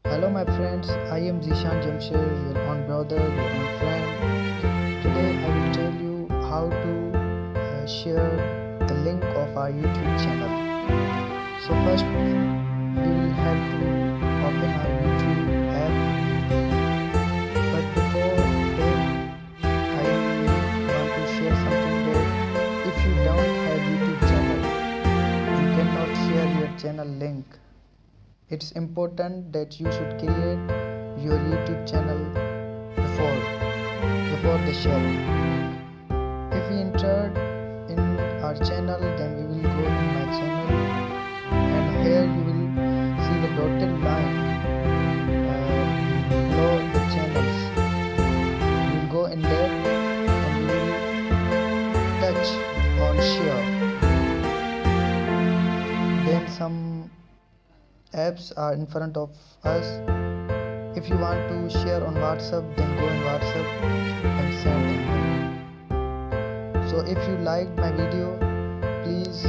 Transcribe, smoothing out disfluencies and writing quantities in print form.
Hello my friends, I am Zeeshan Jamsher, your own brother, your own friend. Today I will tell you how to share the link of our YouTube channel. So first we will have to open our YouTube app. But before that I want to share something that if you don't have YouTube channel, you cannot share your channel link. It's important that you should create your YouTube channel before the sharing. If we enter in our channel, then we will go in my channel, and here you will see the dotted line below the channels. We will go in there and we will touch on share. Then some apps are in front of us. If you want to share on WhatsApp, then go in WhatsApp and send email. So if you liked my video, please